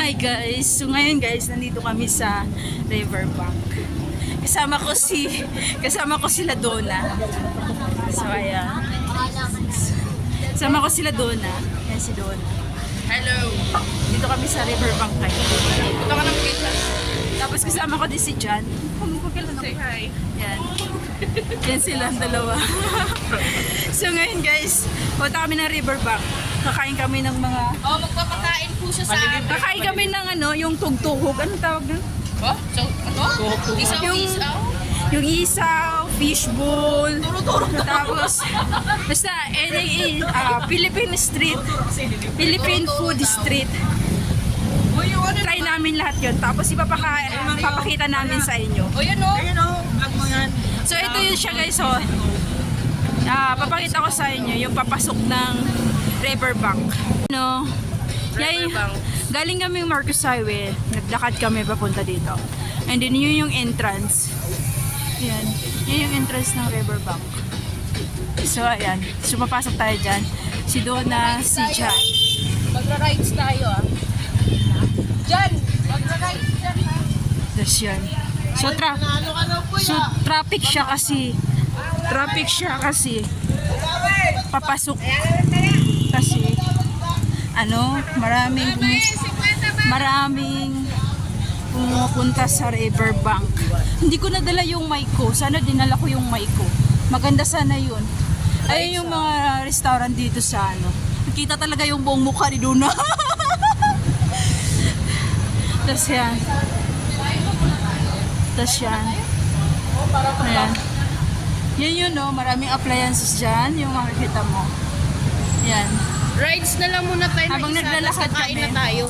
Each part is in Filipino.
Hi guys! So ngayon guys, nandito kami sa Riverbank. Kasama ko sila Donna. So ayan. Kasama ko sila Donna. Yan si Donna. Hello! Dito kami sa Riverbank kayo. Punta ka ng pizza. Tapos kasama ko din si Jan. Say hi. Yan. Yan sila ang dalawa. So ngayon guys, punta kami ng Riverbank. Kakain kami ng mga... Oh, magpapakain po siya sa amin. Kakain kami ng yung tugtugog. Anong tawag doon? Oh? So, ano? Isaw, isaw? Yung isaw, fishbowl, tapos basta Philippine street, Philippine food street. Try namin lahat yun. Tapos papakita namin sa inyo. O yan o. Vlog mo yan. So ito yun siya guys. So, papakita ko sa inyo yung papasok ng Riverbank. Riverbank. Galing kami Marcos Highway. Naglakad kami papunta dito. And then yun yung entrance. Ayan. Yun yung entrance ng Riverbank. So ayan. So papasok tayo dyan. Si Donna, si Jan. Magra-rides tayo ah. Jan! Magra-rides dyan ha. Tapos yan. So, traffic siya kasi. Traffic siya kasi. Papasok. Kasi, maraming pumupunta sa Riverbank. Hindi ko nadala yung mic ko. Sana dinala ko yung mic ko. Maganda sana yun. Ayun yung mga restaurant dito sa Nakita talaga yung buong mukha ni Duna. Tapos yan. Tapos yan. Ayan. Yan yun maraming appliances dyan. Yung makikita mo. Yan. Rides na lang muna tayo. Habang naglalakad kain kami. na tayo.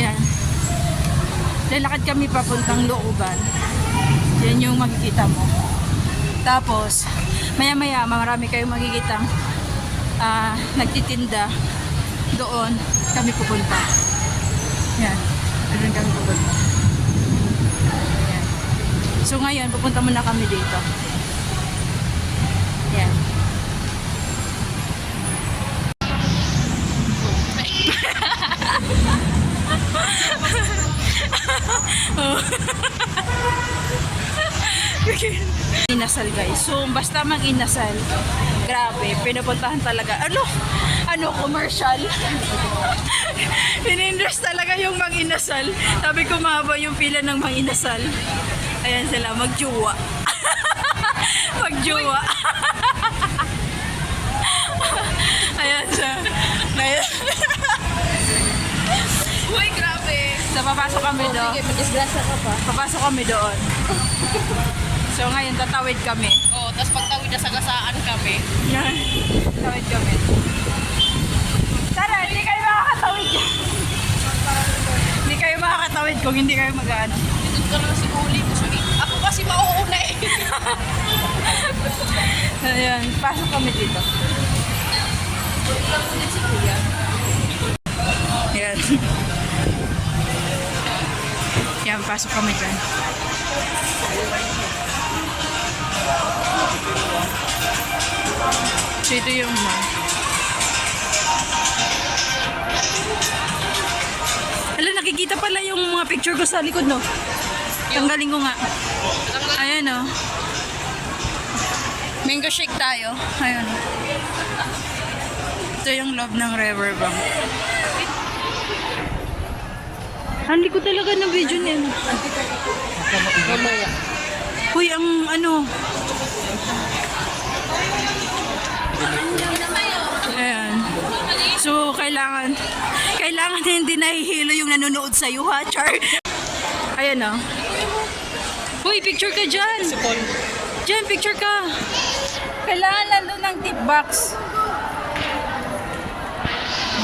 Yan. Lalakad kami papuntang looban. Yan yung makikita mo. Tapos, maya-maya, marami kayong makikitang nagtitinda. Doon kami pupunta. Yan. Doon kami pupunta. Yan. So ngayon, pupunta muna kami dito. Yan. Inasal guys. So basta mang inasal, grabe, pinupuntahan talaga. Commercial. Pininders talaga yung mang inasal. Sabi ko mahaba yung pila ng mang inasal. Ayan sila, magjuwa. Magjuwa. Ayan siya. Ayan. Uy, grabe. So papasok kami doon. Sige, mag-disgrasya ka pa. Papasok kami doon. So ngayon tatawid kami. Oh, tapos pagtawid na sagasaan kami. Yan. Tawid kami. Tara, hindi kayo makakatawid yan. Hindi kayo makakatawid kung hindi kayo mag-ano. Dito ka lang si Uli. Ako kasi mauuna eh. Ayan, pasok kami dito. Si Kuya. Yan. Yan, pasok kami dyan. So ito yung nakikita pala yung mga picture ko sa likod, no? Tanggalin ko nga. Ayan, no? Mango shake tayo. Ayan. Ito yung loob ng Riverbank. Hindi ko talaga na video niyan. Mamaya. Uy, ang Ayan. So, kailangan hindi nahihilo yung nanonood sa'yo, ha, Char? Ayan, o. Uy, picture ka dyan. Dyan, picture ka. Kailangan nandun ng tip box.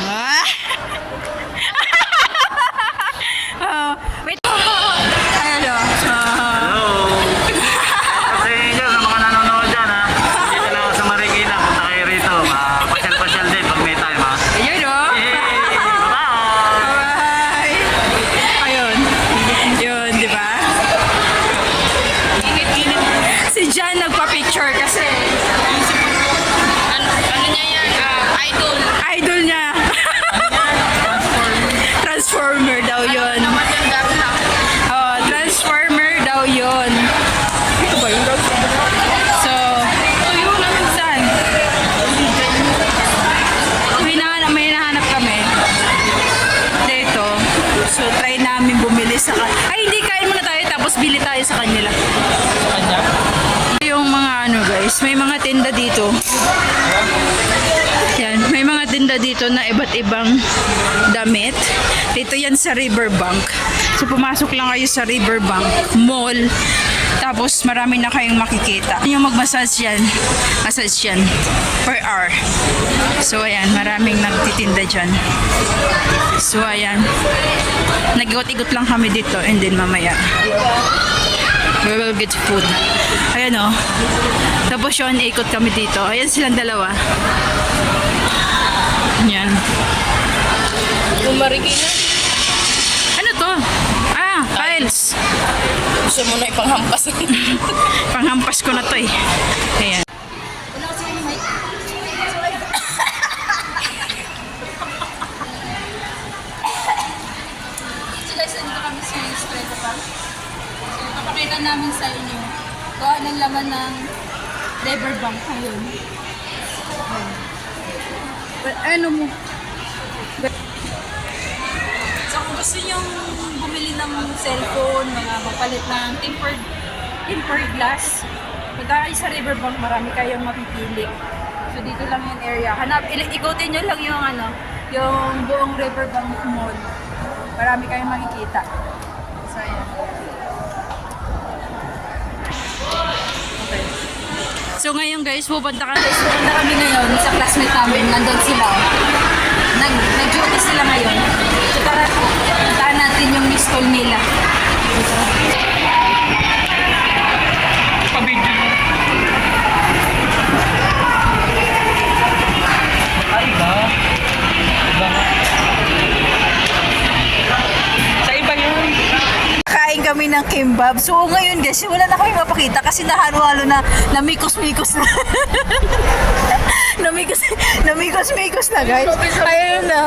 Ah! Wait. Ayan, o. Kasi dyan, sa mga nanonood dyan ha, dito lang ako sa Marikina, punta kayo rito. Pasyal-pasyal din pag may time ha. Ayun, o. Yay! Bye-bye! Bye! Ayun. Yun, di ba? Si Jan nagpa-picture kasi Ano niya yan? Idol. idol niya. dito na iba't ibang damit. Dito yan sa Riverbank. So pumasok lang kayo sa Riverbank Mall. Tapos marami na kayong makikita. Yung mag-massage yan. Massage yan. Per hour. So ayan, maraming nagtitinda dyan. So ayan. Nag-igot-igot lang kami dito and then mamaya we will get food. Ayan o. Tapos yun, ikot kami dito. Ayan silang dalawa. Ayan. Yung Marikina. Ano to? Ah, files. Gusto mo na ipanghampas. Panghampas ko na to eh. Ayan. Guys, nandito kami sa Estrella pa. So, papakita namin sa inyo kung anong laman ng Riverbank ngayon. Ano mo? So, kung gusto nyo bumili ng cellphone, mga mapalit ng tempered glass, punta kayo sa Riverbank, marami kayong mapipili. So, dito lang yung area. Ikutin nyo lang yung yung buong Riverbank Mall. Marami kayong makikita. So, ayan. Okay. So ngayon guys, pupunta ka Pupunta kami ngayon sa classmate namin. Nandun sila. Nag-duty sila ngayon. So, tara, puntahan natin yung miss call nila. kain kami ng kimbab. So ngayon guys, wala na kami mapakita kasi nahalo-halo na namikos-mikos na. namikos-mikos na guys. Ayun na.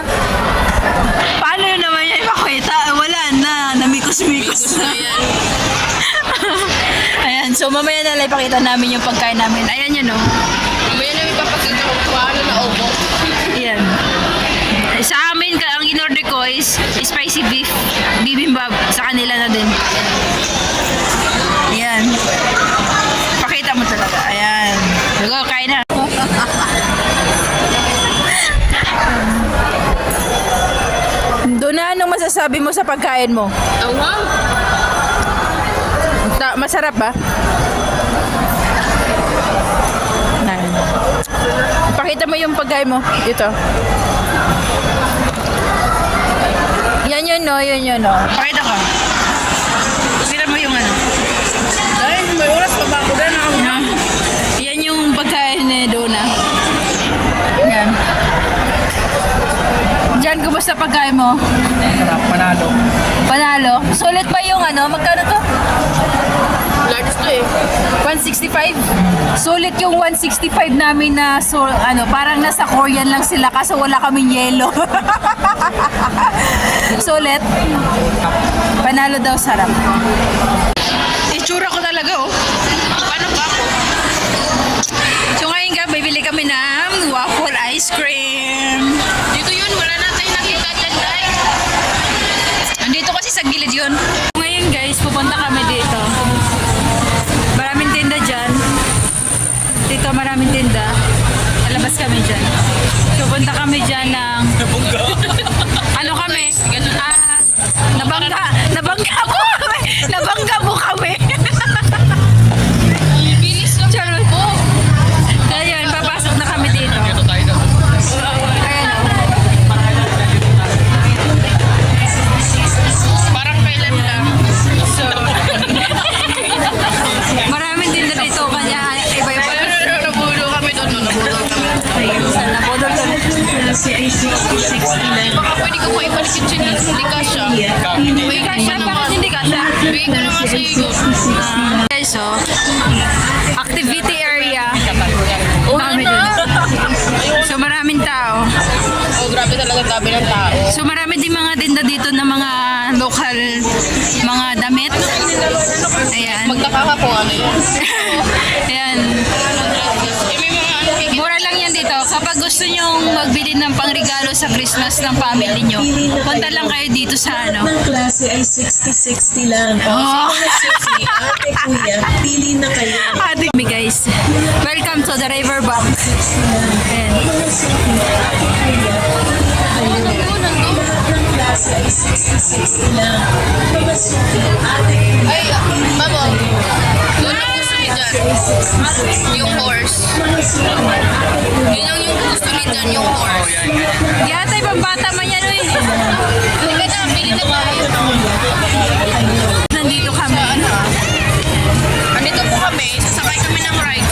Paano yun naman yan ipakita? Wala na. Namikos-mikos na. Ayan. So mamaya na lang ipakita namin yung pagkain namin. Ayan yun o. Mamaya namin papakita kung paano na obo. Ayan. Sa amin, ang in-order ko is spicy beef bibimbap. Sa kanila na din. Ayan. Pakita mo talaga. Ayan. Go, kain na. Dona, anong masasabi mo sa pagkain mo? Ang wow! Masarap ba? Ayan. Pakita mo yung pagkain mo. Ito. Yan yun, no? Yun yun, no? Pakita ko. Pakita mo yung ano. Ay, may oras pa ba ako din? Yan yung pagkain ni Dona. Yan. Diyan, kumusta pagkain mo? Sarap, panalo. Panalo? Sulit pa yung ano? Magkano to? Large to eh. 165? Sulit yung 165 namin na parang nasa Korean lang sila kaso wala kaming yelo. Sulit. Panalo daw, sarap. Itsura ko talaga oh. Paano ba ako? So ngayon nga, bibili kami ng waffle ice cream. Dito yun, wala na tayong nakita dyan, guys. Andito kasi sa gilid yun. Ngayon guys, pupunta kami dito. Maraming tinda dyan. Dito maraming tinda. Alabas kami dyan. Pupunta kami dyan ng... ano kami? Nabangga mo kami! Nabangga mo kami! Bilis lang. Charot po. Ayun, papasok na kami dito. Ayan o. Parang kailan lang. So, maraming tinda dito. Kanya iba-iba. Nabulo kami doon. Nabulo kami. Nabodol kami. Baka pwede ko pa ibalik yung chinis. Hindi ka siya. Uy, kasha, bakit hindi kasha? Bigay ka naman sa iyo. Guys, so, activity area. Kami na. dun. So, maraming tao. Oh, grabe talaga tabi ng tao. So, marami din mga tinda dito na mga local, mga damit. Ayan. Magtaka ka kung ano yun. Ayan. May mga ano higit. Mura lang yan dito. Kapag gusto nyong magbili ng pangregalo sa Christmas ng family nyo, punta lang kayo dito sa ano. Ng klase ay 60-60 lang. Oh. Ate, kuya, pili na kayo. Ate kami guys. Welcome to the Riverbank. Ayan. Ate, kuya, Kasi ay 60-60 lang. Mga suki, ate kuya, pili na Babo, kayo. doon ang gusto ni Kasi Jan. ay 60-60 Yung lang. horse. Mga suki, ate kuya, Yun lang yung gusto ni Jan, yung horse. Yata ibang bata man yan, uy. Halika na, bili na tayo. Nandito kami. Andito po kami, sasakay kami ng ride.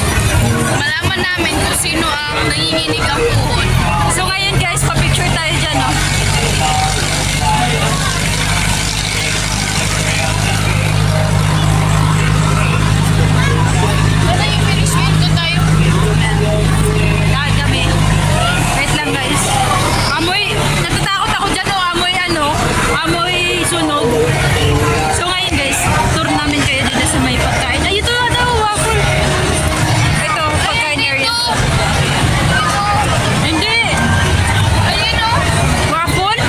Malaman namin kung sino ang nanginginig ang puhon. So ngayon guys, pa-picture tayo dyan, no? Ano yung Ferris wheel ka tayo? Lahat kami. Wait lang guys. Amoy, natatakot ako dyan, no? Amoy sunog. So ngayon guys, tour namin kayo dito sa may pagkain. Ay, ito na daw, waffle. Ito, pagkain area. Hindi. Ayun o. Waffle?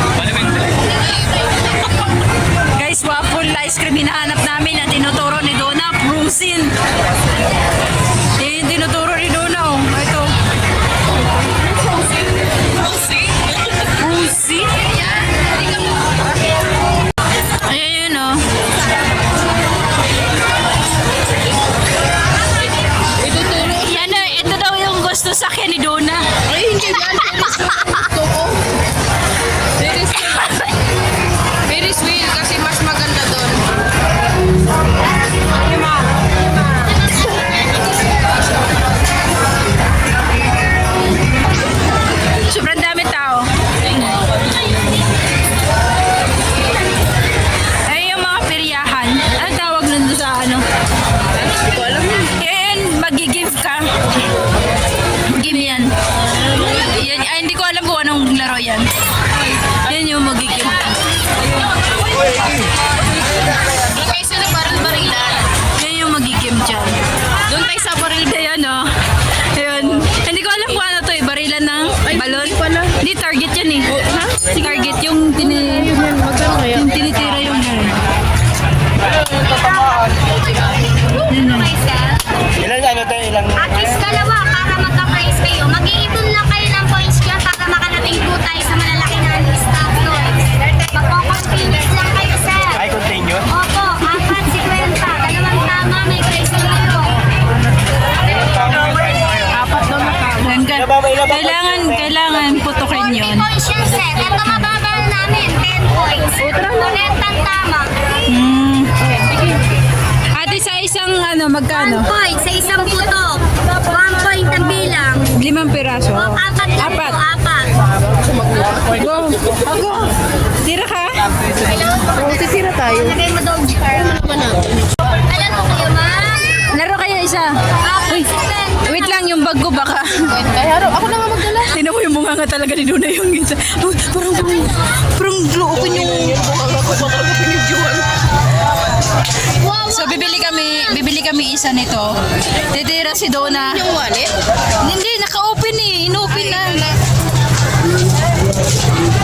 Guys, waffle ice cream hinahanap namin na tinuturo ni Donna, Prusin. Yung tinuturo ni Donna, oh. Ito. Prusin? Ayun, oh. Yan na, ito daw yung gusto sa akin ni Donna. Ay, hindi yan. Ferris wheel. Ferris wheel kasi mas maganda doon. Sobrang dami tao. Ay, yung mga peryahan. Ano tawag nun sa ano? Hindi ko alam yun. Yan, mag-give ka. Game yan. Yan. Ay, hindi ko alam kung anong laro yan. Yan yung mag-give. Doon kayo sila baril-barilan. Yan yung mag-give dyan. Doon tayo sa baril. Ayan, oh. Ayun. Hindi ko alam kung ano to eh. Barilan ng balon. Hindi, target yan eh. Ha? Target yung yung tinitira yung Ilan ano tayo? Ilang? At least dalawa para magka-prize kayo. Mag-iipon lang kayo ng points dyan para makarating po tayo sa malalaki na staff doon. Magpo-continuous lang kayo, sir. Ay, continue? Opo, 4.50. Dalawang tama, may prize kayo. Kailangan putukin 40 yun. points yun, sir. Ito mababal namin, 10 points. Ulit tama. Ate, sa isang ano, magkano? 1 point sa isang putok. 1 point ang bilang. 5 piraso. O, apat lang po, Apat. apat. Go. Go. Tira ka? Titira tayo. Lagay mo doon, para Alam mo kayo, ma'am? Laro kayo isa. Uy, Wait lang, yung bag ko baka. Kaya ako na nga magdala. Tinan mo yung bunga nga talaga ni Duna yung isa. Uy, parang gloopin yung... So bibili kami isa nito. Titira si Donna. Yung wallet? Hindi, naka-open eh. In-open na.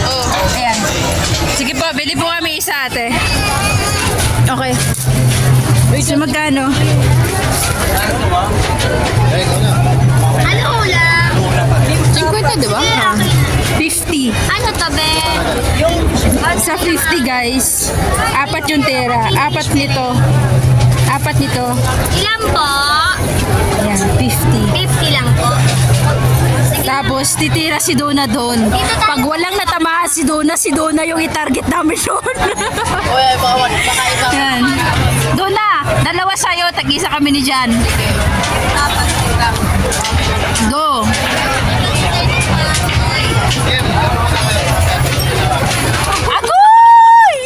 Oh. Ayan. Sige po, bili po kami isa ate. Okay. So magkano? ano ulam? 50, di ba? 50. Ano to, be? Sa 50 guys, apat yung tera. Apat nito. Ilan po? Ayan, 50. 50 lang po. Sige. Tapos titira si Donna doon. Pag walang natamaan si Donna yung i-target namin doon. Uy, baka ibang. Yan. Donna, dalawa sa'yo, tag-isa kami ni Jan. Go. Agoy!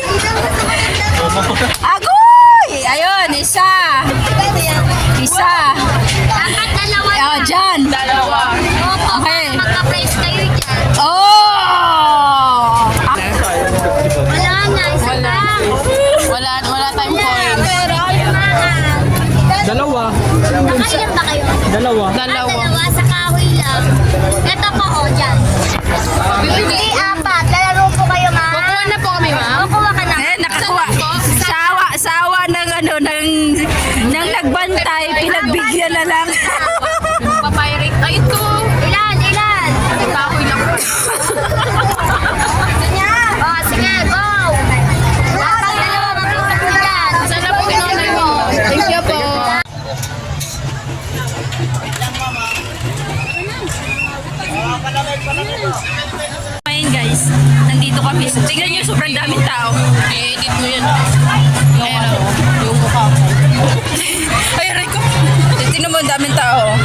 Agoy! Ayun, isa. Dapat dalawa Oh, na. Jan. Dalawa. Opo, Okay. para magka-price kayo dyan. Oh! Wala na, isa lang. Wala tayong coin. Dalawa. Nakailan ba kayo? Dalawa. Dalawa sa kahoy lang. Ito po, o, dyan. I-edit mo yan. Ayan o. Yung mukha ko. Ay, aray ko. Tingnan mo, ang daming tao.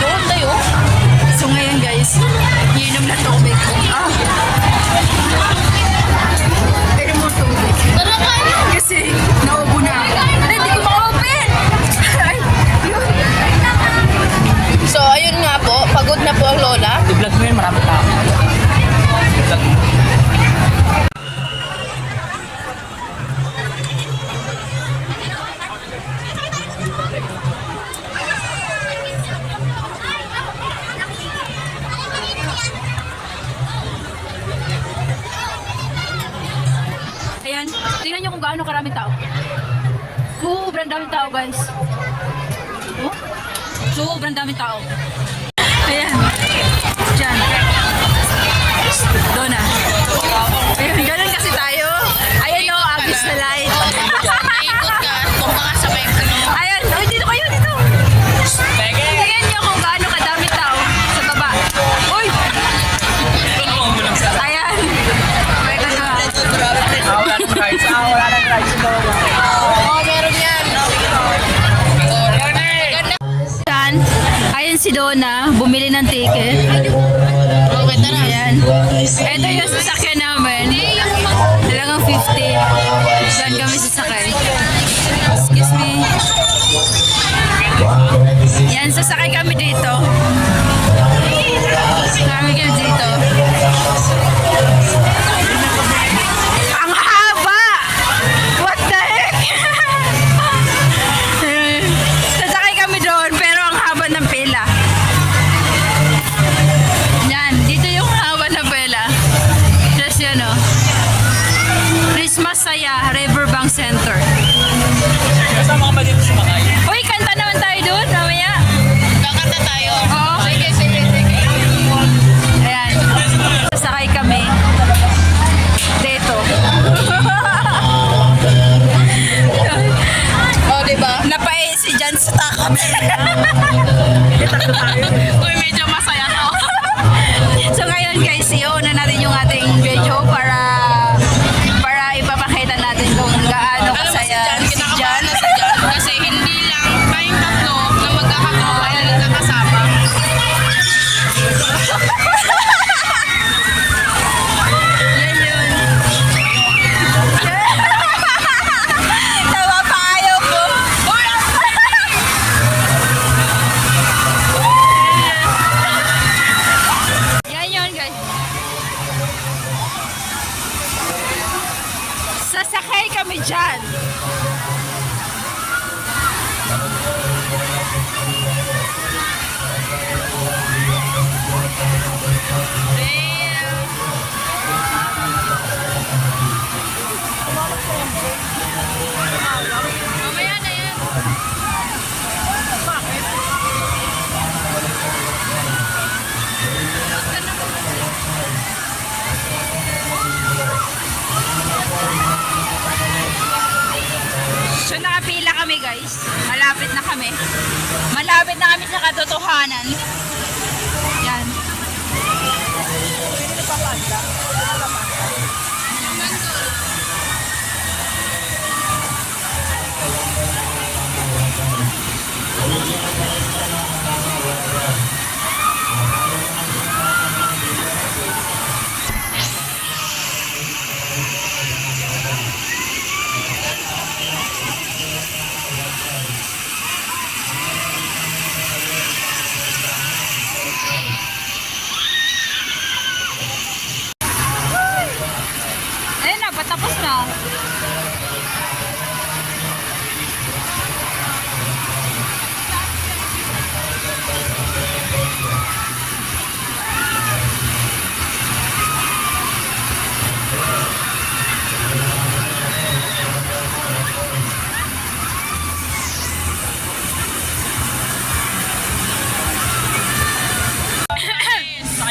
Doon tayo. So ngayon guys, iinom na tubig ko. Pero mo tubig. Tara kayo. Kasi naubo na ako. Ay, hindi ko ma-open! Ay, yun. So, ayun nga po. Pagod na po ang lola. I-vlog mo yun, marami tao. Ayan, tingnan nyo kung gaano karaming tao. Sobrang daming tao guys. Oh, sobrang daming tao. Ayan. Diyan. Doon na. Ayan, ganun kasi tayo. Ayan o, agis na light. Naikot ka. Kung baka sabay ko. Ayan, oh, dito kayo, dito. Tingnan nyo kung gaano kadami tao sa baba. Uy! Ayan. May ganda. Oo, meron yan. Ayan, ayan si Donna, bumili ng ticket. Okay, tara. Ayan. Ito yung sasakyan namin. Talagang 50. Saan kami sasakay? Excuse me. Yan, sasakay kami dito. Kami dito. Ang haba! What the heck? Sasakay kami doon, pero ang haba ng pila. Yan, dito yung haba ng pila. Just yun o. Christmas Saya, Riverbank Center. Kasama ka ba dito sumakay? Uy, kanta naman tayo doon, mamaya. Kakanta tayo. Oo. Sige, sige, sige. Ayan, sasakay kami dito. Oh, diba? Napae si Jan sa takot. Uy, medyo masaya to. So ngayon guys, iuna natin yung ating video para ipapakita natin kung gaano Alam mo si kasaya Jan, si Jan. kinakabahan na si Jan. Kasi hindi lang tayong tatlo na magkakagawa ay nagkakasama. Yan yun. Tawa pa ayaw ko. Yan yun guys. Sasakay kami dyan. Mamaya na yan. So nakapila kami guys. Malapit na kami. Malapit na kami sa katotohanan. Yan. Ayun na, patapos na.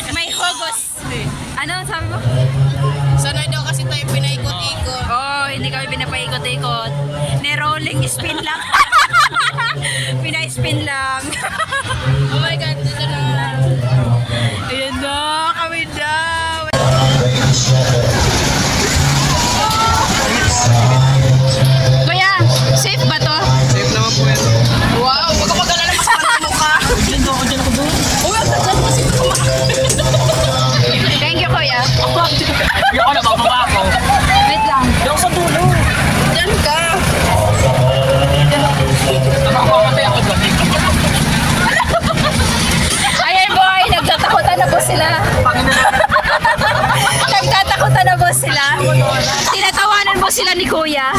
May hugos. Ano ang sabi mo? Sanay daw kasi tayo pinaikot-ikot. Oh, hindi kami pinapaikot-ikot. Ni-rolling spin lang. Pina-spin lang. Oh my God, dito na. Ayan na, kami na. Tinatawanan mo sila ni Kuya.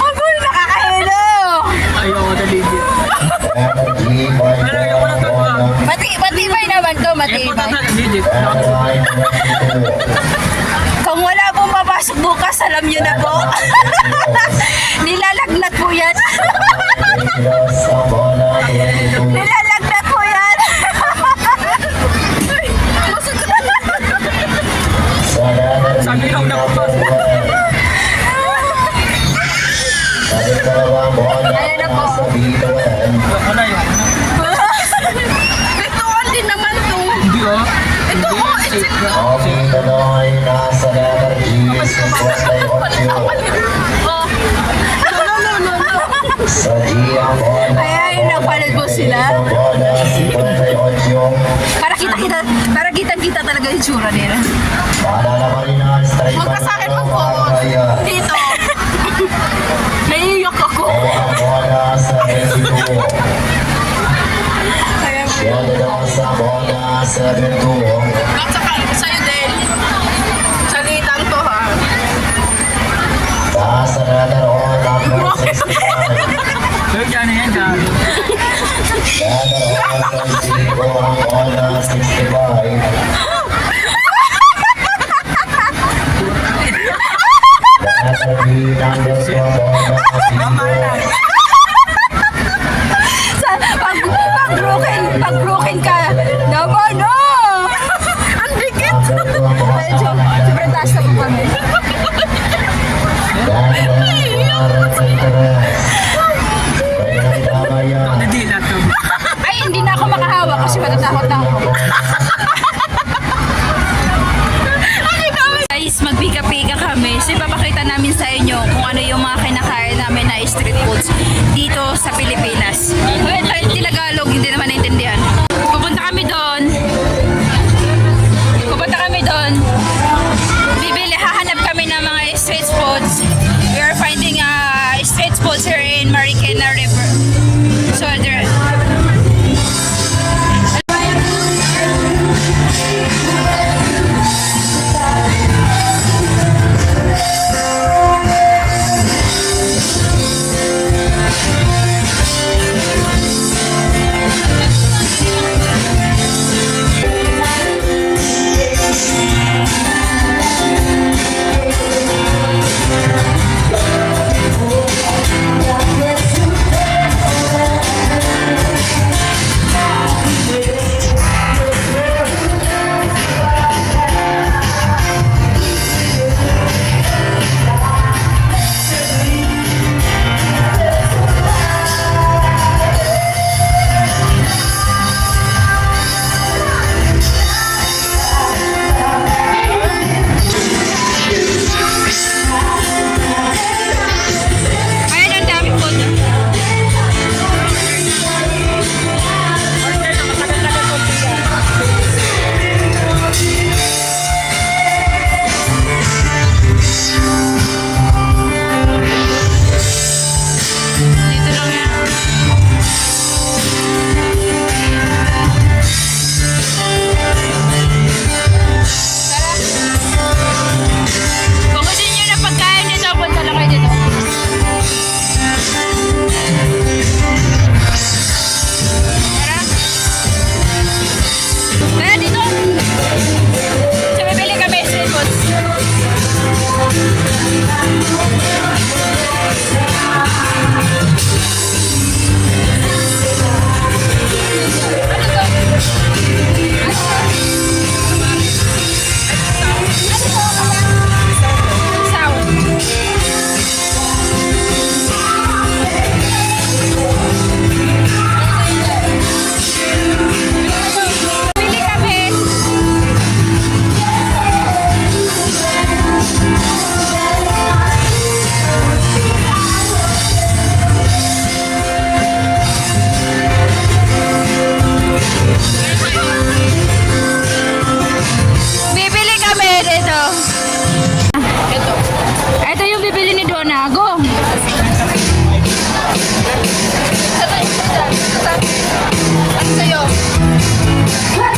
Agoy, nakakahilo! Ayoko na legit. Matibay naman to, matibay. Legit. Kung wala pong papasok bukas, alam nyo na po. Nilalagnat po yan. Nilalagnat po yan. Sabi lang na po. Ayan na po. Ano yun? Ritual din naman to. Hindi oh. Ito ko, it's Ay, napanood mo sila. Para kita talaga yung tsura nila. Huwag ka sa akin mag-focus. Dito. Naiiyak ako. At saka, sa'yo din. Salitang to ha. Pero dyan na yan dyan. Pag broken ka, naman no! Ang dikit! Medyo, sobrang taas na po kami. Hindi na to. Ay, hindi na ako makahawa kasi matatakot na ako. Guys, magpika-pika kami. So, ipapakita namin sa inyo kung ano yung mga kinakain namin na street foods dito sa Pilipinas. Well, Tagalog, hindi naman naintindihan. Pupunta kami doon. Hahanap kami ng mga street foods. We are finding street foods here in Marikina River. So, there. dito.